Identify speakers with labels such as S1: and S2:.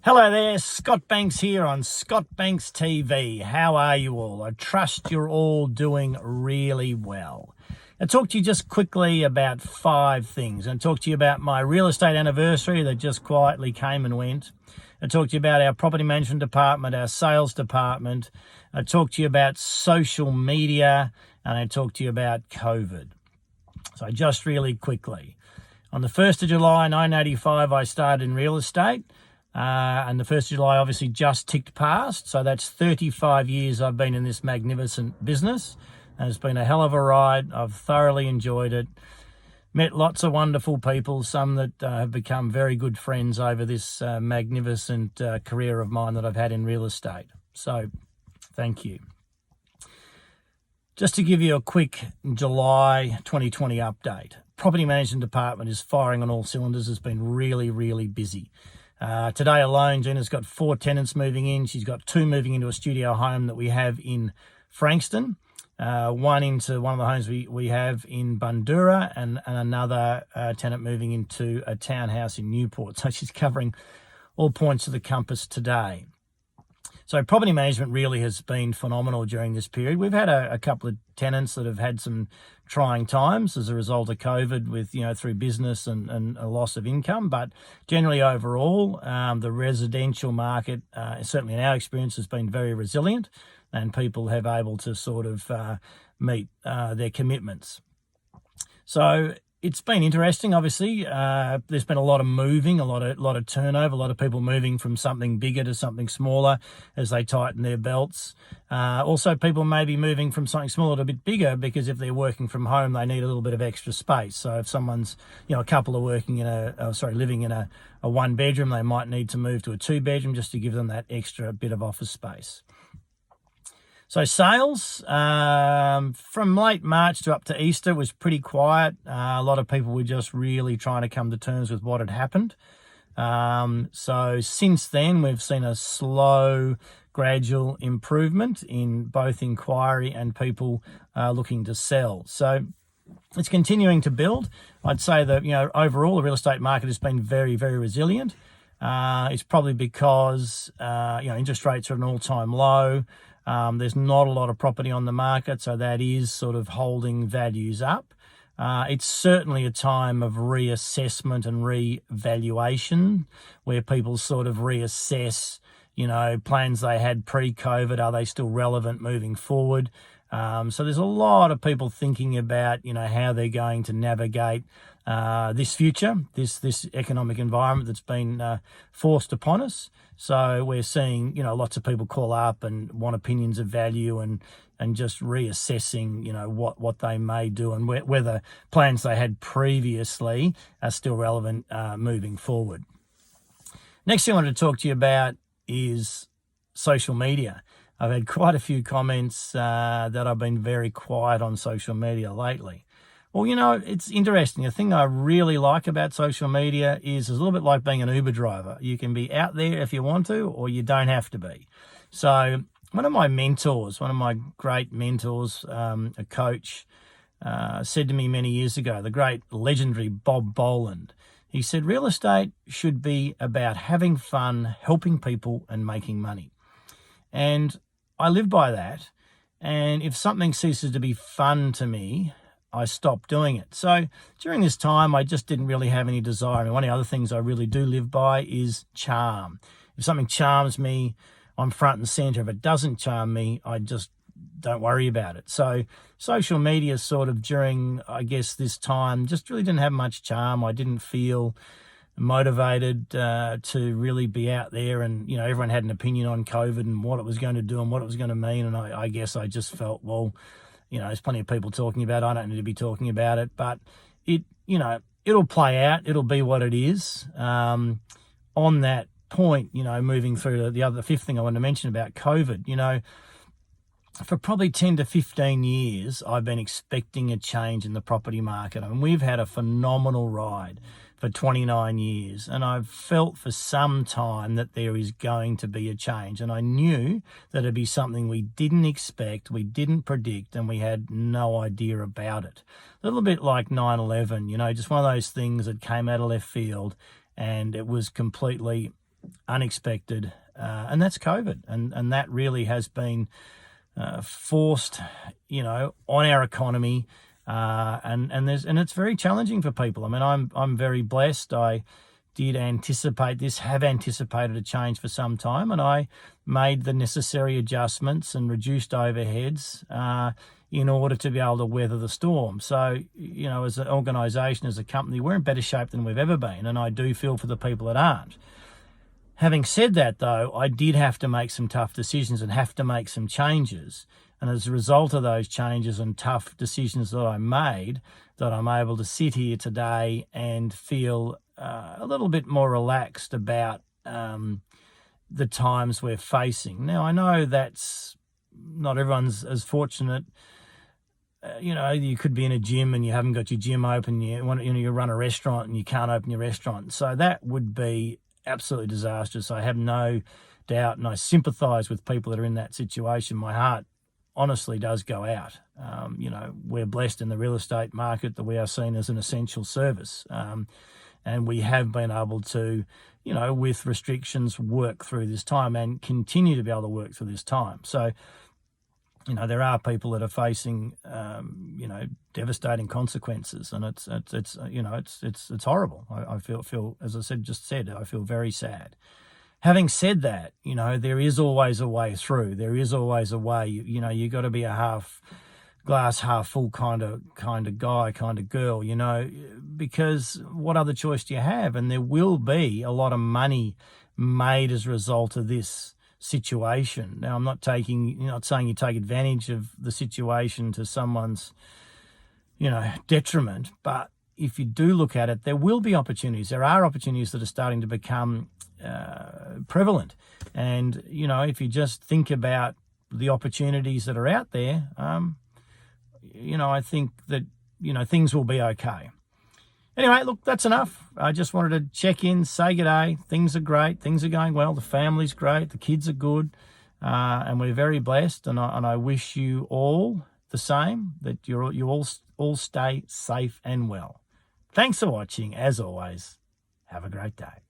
S1: Hello there, Scott Banks here on Scott Banks TV. How are you all? I trust you're all doing really well. I'll talk to you just quickly about 5 things. I'll talk to you about my real estate anniversary that just quietly came and went. I'll talk to you about our property management department, our sales department. I'll talk to you about social media, and I'll talk to you about COVID. So just really quickly. On the 1st of July 1985, I started in real estate. And the 1st of July obviously just ticked past. So that's 35 years I've been in this magnificent business. And it's been a hell of a ride. I've thoroughly enjoyed it. Met lots of wonderful people, some that have become very good friends over this magnificent career of mine that I've had in real estate. So thank you. Just to give you a quick July 2020 update. Property management department is firing on all cylinders. It's been really, really busy. Today alone, Gina's got 4 tenants moving in. She's got 2 moving into a studio home that we have in Frankston, one into one of the homes we have in Bundoora, and another tenant moving into a townhouse in Newport. So she's covering all points of the compass today. So property management really has been phenomenal during this period. We've had a couple of tenants that have had some trying times as a result of COVID with, through business and a loss of income. But generally overall, the residential market, certainly in our experience, has been very resilient, and people have able to sort of meet their commitments. So it's been interesting, obviously. There's been a lot of moving, a lot of turnover, a lot of people moving from something bigger to something smaller as they tighten their belts. Also, people may be moving from something smaller to a bit bigger because if they're working from home, they need a little bit of extra space. So if someone's, a couple are working in living in a 1-bedroom, they might need to move to a 2-bedroom just to give them that extra bit of office space. So sales, from late March to up to Easter was pretty quiet. A lot of people were just really trying to come to terms with what had happened. So since then, we've seen a slow, gradual improvement in both inquiry and people looking to sell. So it's continuing to build. I'd say that, overall, the real estate market has been very, very resilient. It's probably because, interest rates are at an all-time low. There's not a lot of property on the market, so that is sort of holding values up. It's certainly a time of reassessment and revaluation where people sort of reassess, plans they had pre-COVID. Are they still relevant moving forward? So there's a lot of people thinking about, how they're going to navigate this future, this economic environment that's been forced upon us. So we're seeing, lots of people call up and want opinions of value and just reassessing, what they may do and whether plans they had previously are still relevant moving forward. Next thing I wanted to talk to you about is social media. I've had quite a few comments that I've been very quiet on social media lately. Well, it's interesting. The thing I really like about social media is it's a little bit like being an Uber driver. You can be out there if you want to, or you don't have to be. So one of my great mentors, a coach, said to me many years ago, the great legendary Bob Boland, he said, real estate should be about having fun, helping people and making money. And I live by that. And if something ceases to be fun to me, I stopped doing it. So during this time, I just didn't really have any desire. One of the other things I really do live by is charm. If something charms me, I'm front and center. If it doesn't charm me, I just don't worry about it. So social media sort of during, I guess, this time just really didn't have much charm. I didn't feel motivated to really be out there, and everyone had an opinion on COVID and what it was going to do and what it was going to mean, and I guess I just felt, well, there's plenty of people talking about it. I don't need to be talking about it, but it'll play out. It'll be what it is. On that point, moving through to the 5th thing I want to mention about COVID, for probably 10 to 15 years, I've been expecting a change in the property market. I mean, we've had a phenomenal ride for 29 years, and I've felt for some time that there is going to be a change, and I knew that it'd be something we didn't expect, we didn't predict, and we had no idea about it. A little bit like 9/11, just one of those things that came out of left field, and it was completely unexpected, and that's COVID. And that really has been forced, on our economy, and it's very challenging for people. I mean, I'm very blessed. I did anticipate this, have anticipated a change for some time, and I made the necessary adjustments and reduced overheads in order to be able to weather the storm. So, as an organisation, as a company, we're in better shape than we've ever been, and I do feel for the people that aren't. Having said that, though, I did have to make some tough decisions and have to make some changes. And as a result of those changes and tough decisions that I made, that I'm able to sit here today and feel a little bit more relaxed about the times we're facing. Now, I know that's not everyone's as fortunate. You could be in a gym and you haven't got your gym open. You run a restaurant and you can't open your restaurant. So that would be absolutely disastrous. I have no doubt, and I sympathise with people that are in that situation. My heart honestly does go out. We're blessed in the real estate market that we are seen as an essential service. And we have been able to, with restrictions, work through this time and continue to be able to work through this time. So, there are people that are facing, devastating consequences, and it's horrible. I feel, as I said, I feel very sad. Having said that, there is always a way through. There is always a way. You got to be a glass half full kind of guy, kind of girl. Because what other choice do you have? And there will be a lot of money made as a result of this situation. Now, I'm not saying you take advantage of the situation to someone's, detriment, but if you do look at it, there will be opportunities. There are opportunities that are starting to become prevalent. And, if you just think about the opportunities that are out there, I think that, things will be okay. Anyway, look, that's enough. I just wanted to check in, say good day. Things are great. Things are going well. The family's great. The kids are good. And we're very blessed. And I wish you all the same, that you all stay safe and well. Thanks for watching. As always, have a great day.